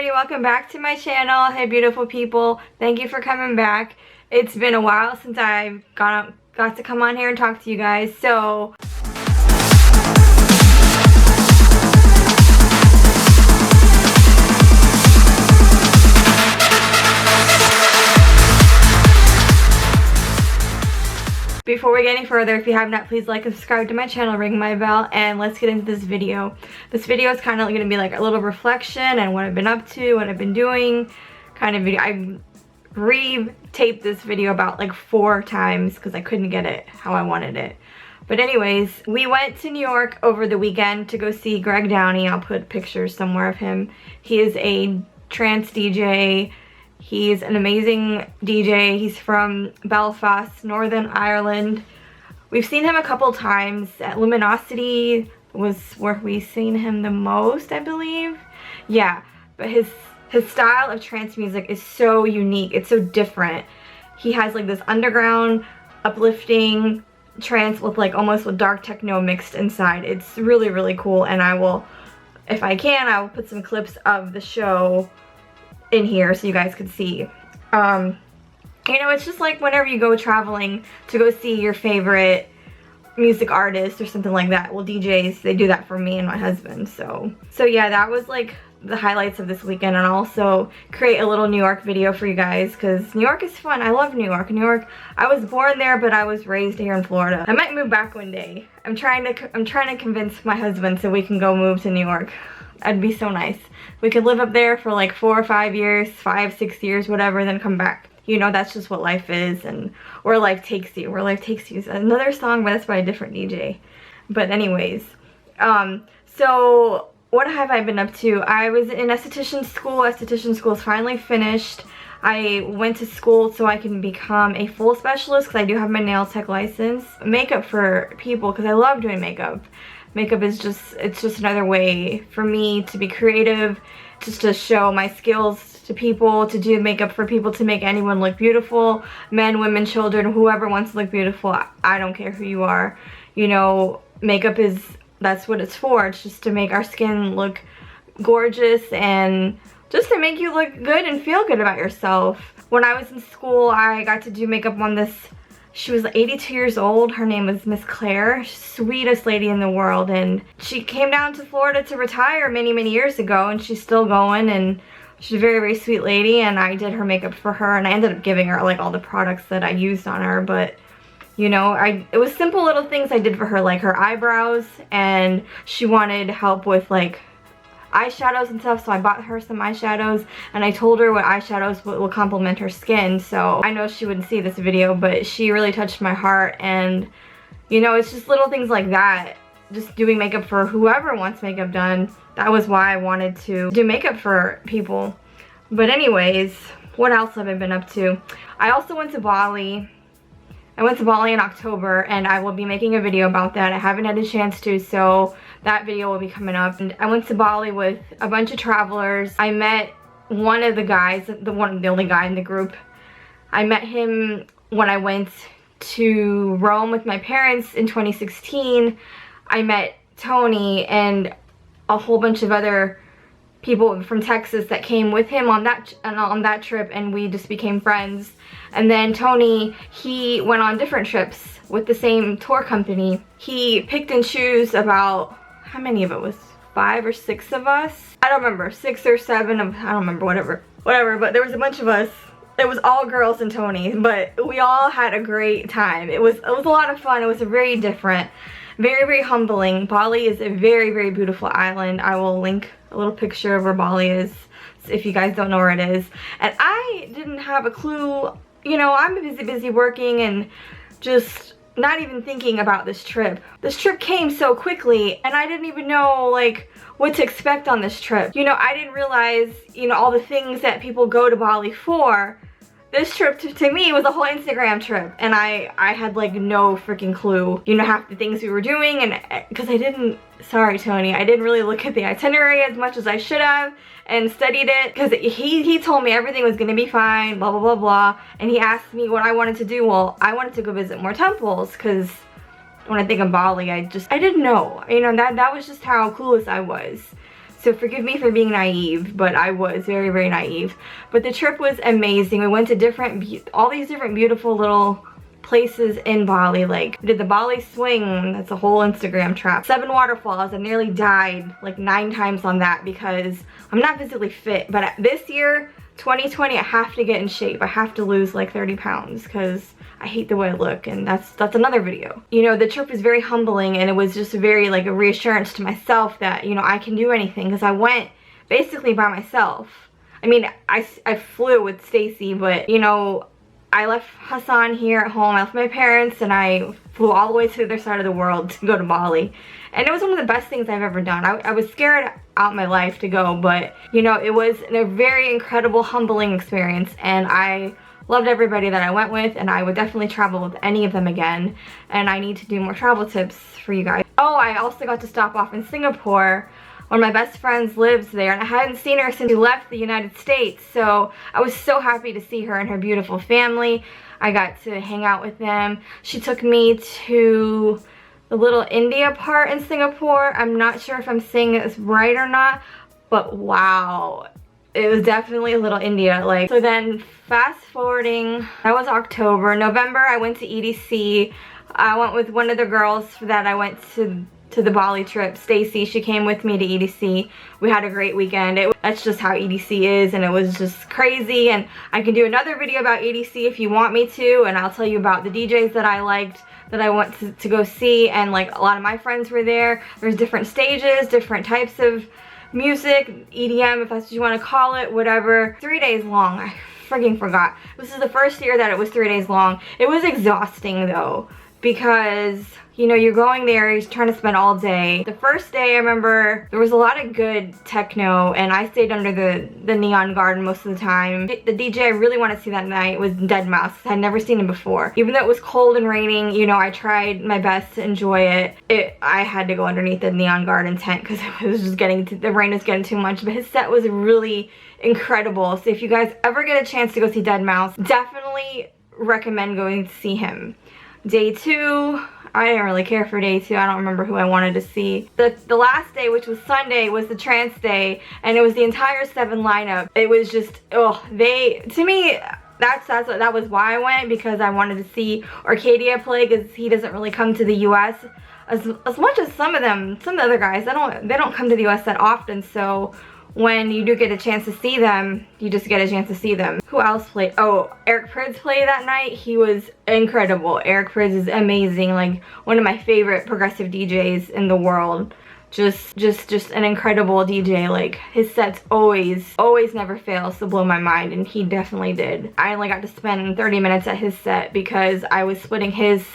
everybody, welcome back to my channel. Hey beautiful people, thank you for coming back. It's been a while since I've got to come on here and talk to you guys, so before we get any further, if you have not, please like and subscribe to my channel, ring my bell, and let's get into this video. This video is kind of going to be like a little reflection and what I've been up to, what I've been doing kind of video. I re-taped this video about like 4 times because I couldn't get it how I wanted it. But anyways, we went to New York over the weekend to go see Greg Downey. I'll put pictures somewhere of him. He is a trance DJ. He's an amazing DJ. He's from Belfast, Northern Ireland. We've seen him a couple times at Luminosity was where we've seen him the most, I believe. Yeah, but his style of trance music is so unique. It's so different. He has like this underground, uplifting trance with like almost with dark techno mixed inside. It's really, really cool, and I will, if I can, I will put some clips of the show in here so you guys could see. You know, it's just like whenever you go traveling to go see your favorite music artist or something like that. Well, DJs, they do that for me and my husband. So yeah, that was like the highlights of this weekend, and also create a little New York video for you guys because New York is fun. I love New York. New York, I was born there, but I was raised here in Florida. I might move back one day. I'm trying to convince my husband so we can go move to New York. That'd be so nice. We could live up there for like 4 or 5 years, 5, 6 years, whatever, then come back. You know, that's just what life is, and where life takes you. Where life takes you is another song, but that's by a different DJ. But anyways, so what have I been up to? I was in esthetician school. Esthetician school is finally finished. I went to school so I can become a full specialist because I do have my nail tech license. Makeup for people because I love doing makeup. Makeup is just, it's just another way for me to be creative, just to show my skills to people, to do makeup for people, to make anyone look beautiful. Men, women, children, whoever wants to look beautiful. I don't care who you are. You know, makeup is, that's what it's for. It's just to make our skin look gorgeous and just to make you look good and feel good about yourself. When I was in school, I got to do makeup on this. She was 82 years old. Her name was Miss Claire. Sweetest lady in the world. And she came down to Florida to retire many, many years ago. And she's still going. And she's a very, very sweet lady. And I did her makeup for her. And I ended up giving her like all the products that I used on her. But, you know, it was simple little things I did for her. Like her eyebrows. And she wanted help with like eyeshadows and stuff, so I bought her some eyeshadows, and I told her what eyeshadows will complement her skin. So I know she wouldn't see this video, but she really touched my heart. And you know, it's just little things like that, just doing makeup for whoever wants makeup done. That was why I wanted to do makeup for people. But anyways, what else have I been up to? I also went to Bali. I went to Bali in October, and I will be making a video about that. I haven't had a chance to, so that video will be coming up. And I went to Bali with a bunch of travelers. I met one of the guys, the only guy in the group. I met him when I went to Rome with my parents in 2016. I met Tony and a whole bunch of other people from Texas that came with him on that trip, and we just became friends. And then Tony, he went on different trips with the same tour company. He picked and chose about, how many of it was? 5 or 6 of us? I don't remember, 6 or 7 of, I don't remember, whatever, but there was a bunch of us. It was all girls and Tony, but we all had a great time. It was a lot of fun. It was very different, very, very humbling. Bali is a very, very beautiful island. I will link a little picture of where Bali is if you guys don't know where it is. And I didn't have a clue. You know, I'm busy working and just not even thinking about this trip. This trip came so quickly, and I didn't even know like what to expect on this trip. You know, I didn't realize, you know, all the things that people go to Bali for. This trip to me was a whole Instagram trip, and I had like no freaking clue, you know, half the things we were doing. And because I didn't, sorry Tony, I didn't really look at the itinerary as much as I should have and studied it, because he told me everything was gonna be fine, blah blah blah blah. And he asked me what I wanted to do. Well, I wanted to go visit more temples, because when I think of Bali, I didn't know, you know, that was just how clueless I was. So forgive me for being naive, but I was very, very naive. But the trip was amazing. We went to all these different beautiful little places in Bali. Like, we did the Bali swing. That's a whole Instagram trap. 7 waterfalls. I nearly died like 9 times on that because I'm not physically fit. But this year, 2020, I have to get in shape. I have to lose like 30 pounds because I hate the way I look, and that's another video. You know, the trip was very humbling, and it was just very like a reassurance to myself that, you know, I can do anything, because I went basically by myself. I mean, I flew with Stacy, but you know, I left Hassan here at home. I left my parents, and I flew all the way to the other side of the world to go to Bali. And it was one of the best things I've ever done. I was scared out my life to go, but you know, it was a very incredible, humbling experience, and I loved everybody that I went with, and I would definitely travel with any of them again. And I need to do more travel tips for you guys. Oh, I also got to stop off in Singapore. One of my best friends lives there, and I hadn't seen her since she left the United States, so I was so happy to see her and her beautiful family. I got to hang out with them. She took me to the Little India part in Singapore. I'm not sure if I'm saying this right or not, but wow, it was definitely a Little India. Like, so then fast forwarding, that was October. November, I went to EDC. I went with one of the girls that I went to the Bali trip, Stacy. She came with me to EDC. We had a great weekend. That's just how EDC is, and it was just crazy. And I can do another video about EDC if you want me to, and I'll tell you about the DJs that I liked, that I went to go see, and like a lot of my friends were there. There's different stages, different types of music, EDM if that's what you want to call it, whatever. 3 days long. I freaking forgot. This is the first year that it was 3 days long. It was exhausting though, because you know, you're going there, you're trying to spend all day. The first day, I remember there was a lot of good techno, and I stayed under the neon garden most of the time. The DJ I really wanted to see that night was Deadmau5. I'd never seen him before. Even though it was cold and raining, you know, I tried my best to enjoy it. I had to go underneath the neon garden tent because it was just the rain was getting too much, but his set was really incredible. So if you guys ever get a chance to go see Deadmau5, definitely recommend going to see him. Day 2, I didn't really care for day 2. I don't remember who I wanted to see. The last day, which was Sunday, was the trance day, and it was the entire 7 lineup. It was just, oh, to me, that was why I went, because I wanted to see Arcadia play, because he doesn't really come to the US as much as some of the other guys. They don't come to the US that often, so when you do get a chance to see them, you just get a chance to see them. Who else played? Oh, Eric Prydz played that night. He was incredible. Eric Prydz is amazing. Like, one of my favorite progressive DJs in the world. Just an incredible DJ. Like, his sets always never fails to blow my mind, and he definitely did. I only ent to spend 30 minutes at his set because I was splitting his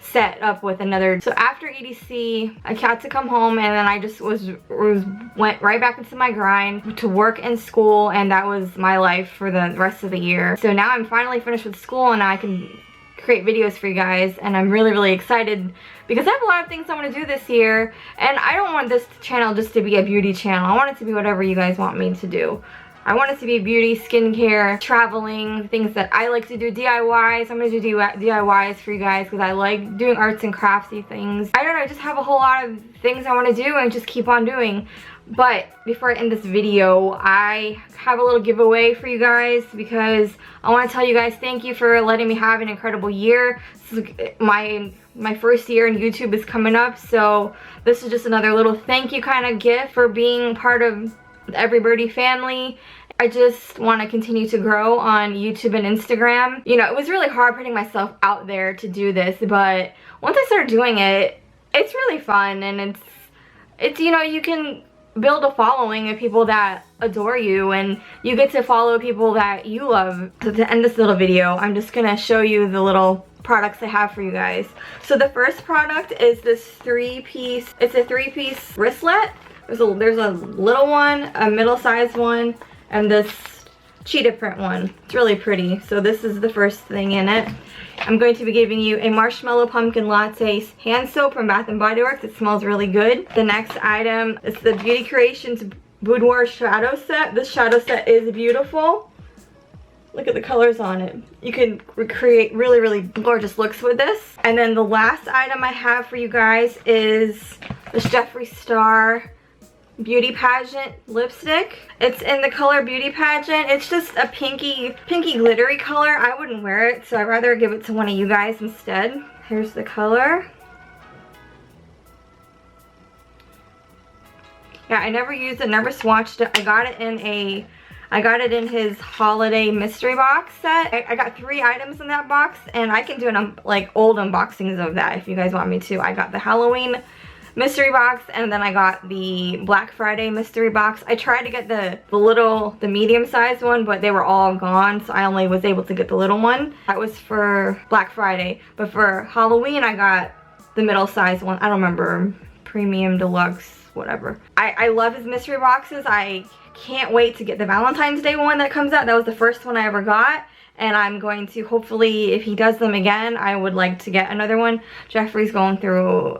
set up with another. So after EDC, I had to come home, and then I just went right back into my grind to work and school, and that was my life for the rest of the year. So now I'm finally finished with school, and now I can create videos for you guys, and I'm really excited because I have a lot of things I want to do this year, and I don't want this channel just to be a beauty channel. I want it to be whatever you guys want me to do. I want it to be beauty, skincare, traveling, things that I like to do, DIYs. I'm going to do DIYs for you guys because I like doing arts and craftsy things. I don't know, I just have a whole lot of things I want to do and just keep on doing. But before I end this video, I have a little giveaway for you guys because I want to tell you guys thank you for letting me have an incredible year. My first year in YouTube is coming up, so this is just another little thank you kind of gift for being part of the Every Birdie family. I just want to continue to grow on YouTube and Instagram. You know, it was really hard putting myself out there to do this, but once I started doing it, it's really fun, and it's you know, you can build a following of people that adore you, and you get to follow people that you love. So to end this little video, I'm just gonna show you the little products I have for you guys. So the first product is this 3-piece, it's a 3-piece wristlet. There's a little one, a middle-sized one, and this cheetah print one. It's really pretty. So this is the first thing in it. I'm going to be giving you a marshmallow pumpkin latte hand soap from Bath & Body Works. It smells really good. The next item is the Beauty Creations Boudoir Shadow Set. This shadow set is beautiful. Look at the colors on it. You can create really gorgeous looks with this. And then the last item I have for you guys is this Jeffree Star Beauty Pageant lipstick. It's in the color Beauty Pageant. It's just a pinky glittery color. I wouldn't wear it, so I'd rather give it to one of you guys instead. Here's the color. Yeah, I never used it, never swatched it. I got it in his holiday mystery box set. I got 3 items in that box, and I can do like old unboxings of that if you guys want me to. I got the Halloween mystery box, and then I got the Black Friday mystery box. I tried to get the medium sized one, but they were all gone, so I only was able to get the little one. That was for Black Friday, but for Halloween I got the middle sized one. I don't remember, premium, deluxe, whatever. I love his mystery boxes. I can't wait to get the Valentine's Day one that comes out. That was the first one I ever got, and I'm going to, hopefully, if he does them again, I would like to get another one. Jeffrey's going through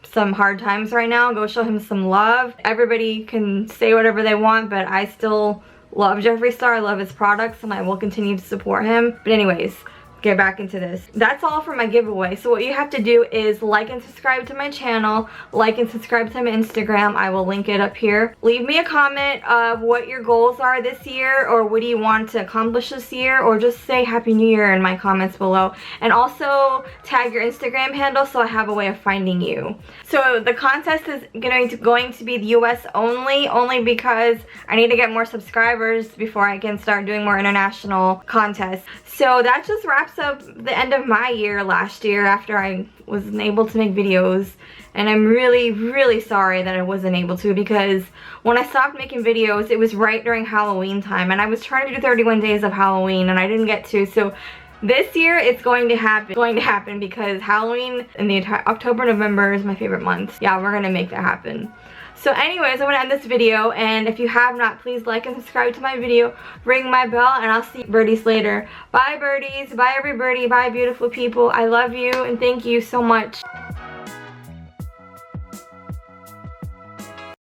some hard times right now. Go show him some love. Everybody can say whatever they want, but I still love Jeffree Star. I love his products, and I will continue to support him. But anyways, get back into this. That's all for my giveaway. So what you have to do is like and subscribe to my channel, like and subscribe to my Instagram. I will link it up here. Leave me a comment of what your goals are this year, or what do you want to accomplish this year, or just say Happy New Year in my comments below. And also tag your Instagram handle so I have a way of finding you. So the contest is going to be the US only because I need to get more subscribers before I can start doing more international contests. So that just wraps up the end of my year last year after I wasn't able to make videos, and I'm really sorry that I wasn't able to, because when I stopped making videos it was right during Halloween time, and I was trying to do 31 days of Halloween and I didn't get to. So this year it's going to happen because Halloween in the entire October, November is my favorite month. Yeah, we're gonna make that happen. So anyways, I'm going to end this video, and if you have not, please like and subscribe to my video, ring my bell, and I'll see you birdies later. Bye birdies, bye every birdie, bye beautiful people. I love you, and thank you so much.